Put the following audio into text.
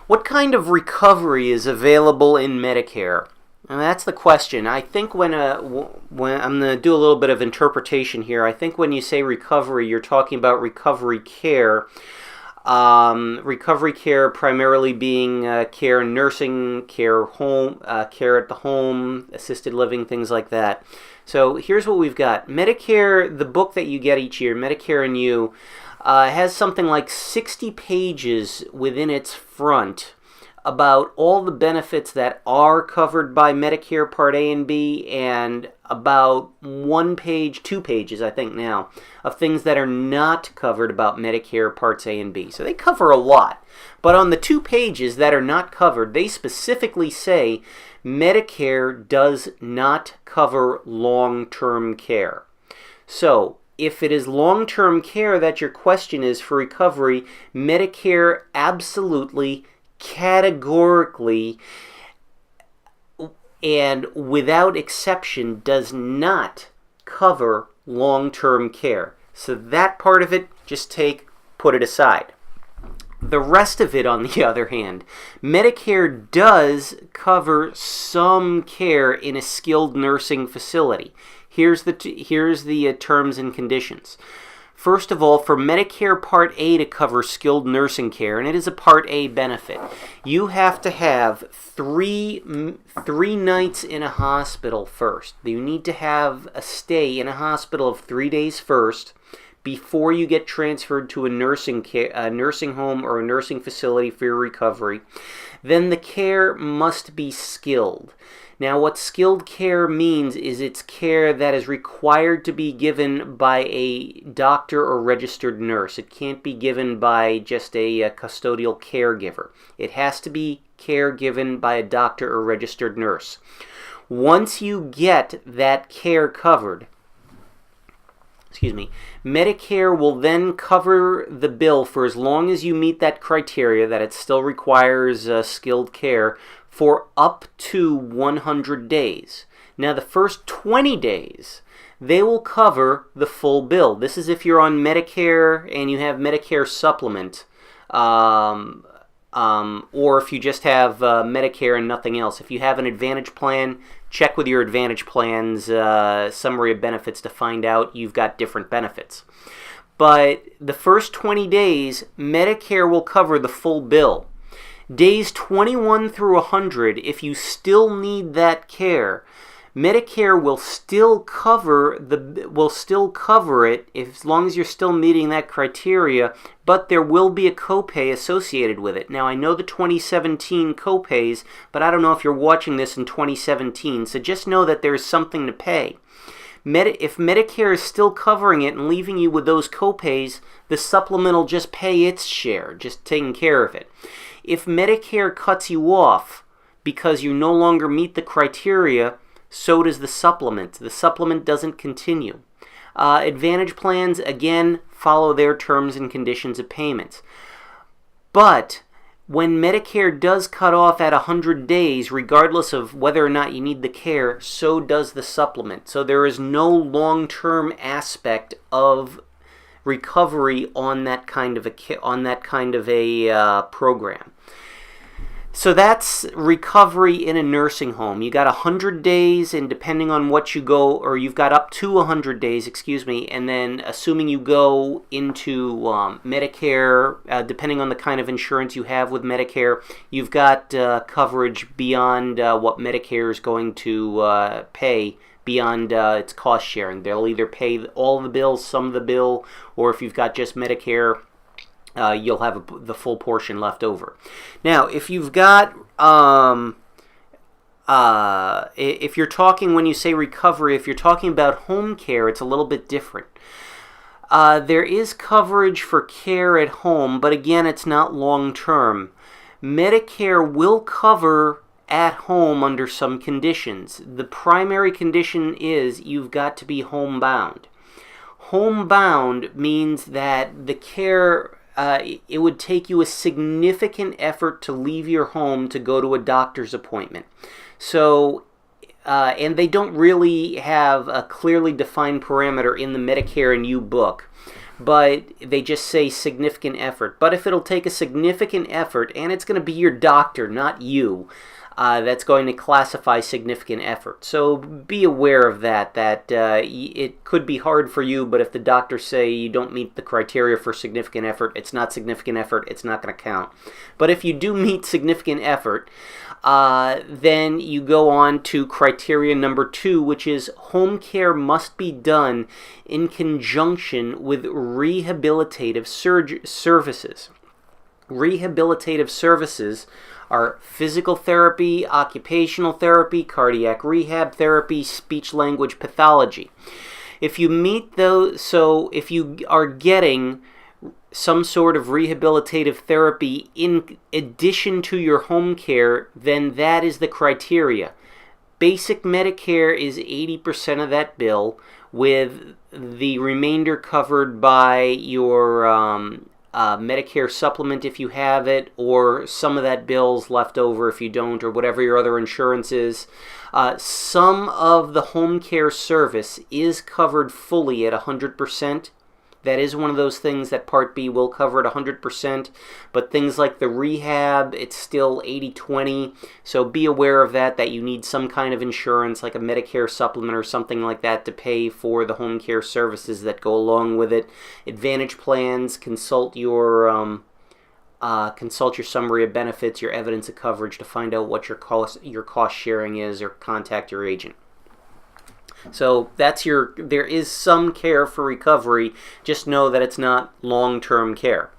What kind of recovery is available in Medicare? And that's the question. I think when I'm going to do a little bit of interpretation here, I think when you say recovery, you're talking about recovery care. Recovery care primarily being care, nursing care, home care at the home, assisted living, things like that. So here's what we've got. Medicare, the book that you get each year, Medicare and You, has something like 60 pages within its front about all the benefits that are covered by Medicare Part A and B, and about 1 page, 2 pages, I think now, of things that are not covered about Medicare Parts A and B. So they cover a lot. But on the 2 pages that are not covered, they specifically say Medicare does not cover long-term care. So if it is long-term care that your question is for recovery, Medicare absolutely, categorically, and without exception does not cover long-term care. So that part of it, just put it aside. The rest of it, on the other hand, Medicare does cover some care in a skilled nursing facility. Here's the terms and conditions. First of all, for Medicare Part A to cover skilled nursing care, and it is a Part A benefit, you have to have three nights in a hospital first. You need to have a stay in a hospital of 3 days first before you get transferred to a nursing home or a nursing facility for your recovery. Then the care must be skilled. Now, what skilled care means is it's care that is required to be given by a doctor or registered nurse. It can't be given by just a custodial caregiver. It has to be care given by a doctor or registered nurse. Once you get that care covered, Medicare will then cover the bill for as long as you meet that criteria that it still requires skilled care for up to 100 days. Now, the first 20 days, they will cover the full bill. This is if you're on Medicare and you have Medicare supplement, or if you just have Medicare and nothing else. If you have an Advantage plan, check with your Advantage plan's summary of benefits to find out you've got different benefits. But the first 20 days, Medicare will cover the full bill. Days 21 through 100, if you still need that care, Medicare will still cover it as long as you're still meeting that criteria, but there will be a copay associated with it. Now, I know the 2017 copays, but I don't know if you're watching this in 2017, so just know that there's something to pay. If Medicare is still covering it and leaving you with those copays, the supplement will just pay its share, just taking care of it. If Medicare cuts you off because you no longer meet the criteria, so does the supplement. The supplement doesn't continue. Advantage plans, again, follow their terms and conditions of payments. But when Medicare does cut off at 100 days, regardless of whether or not you need the care, so does the supplement. So there is no long-term aspect of recovery on that kind of a program. So that's recovery in a nursing home. You got 100 days, and depending on what you go, or you've got up to 100 days, and then assuming you go into Medicare, depending on the kind of insurance you have with Medicare, you've got coverage beyond what Medicare is going to pay, beyond its cost sharing. They'll either pay all the bills, some of the bill, or if you've got just Medicare, you'll have the full portion left over. Now, if you've got, if you're talking, when you say recovery, if you're talking about home care, it's a little bit different. There is coverage for care at home, but again, it's not long-term. Medicare will cover at home under some conditions. The primary condition is you've got to be homebound. Homebound means that the care, it would take you a significant effort to leave your home to go to a doctor's appointment. So, and they don't really have a clearly defined parameter in the Medicare and You book. but they just say significant effort. But if it'll take a significant effort, and it's going to be your doctor, not you, that's going to classify significant effort. So be aware of that, it could be hard for you, but if the doctors say you don't meet the criteria for significant effort, it's not significant effort, it's not going to count. But if you do meet significant effort, then you go on to criteria number 2, which is home care must be done in conjunction with rehabilitative services. Rehabilitative services are physical therapy, occupational therapy, cardiac rehab therapy, speech-language pathology. If you meet those, so if you are getting some sort of rehabilitative therapy in addition to your home care, then that is the criteria. Basic Medicare is 80% of that bill, with the remainder covered by your Medicare supplement if you have it, or some of that bill's left over if you don't, or whatever your other insurance is. Some of the home care service is covered fully at 100%. That is one of those things that Part B will cover at 100%, but things like the rehab, it's still 80-20, so be aware of that you need some kind of insurance, like a Medicare supplement or something like that, to pay for the home care services that go along with it. Advantage plans, consult your summary of benefits, your evidence of coverage to find out what your cost sharing is, or contact your agent. So there is some care for recovery. Just know that it's not long-term care.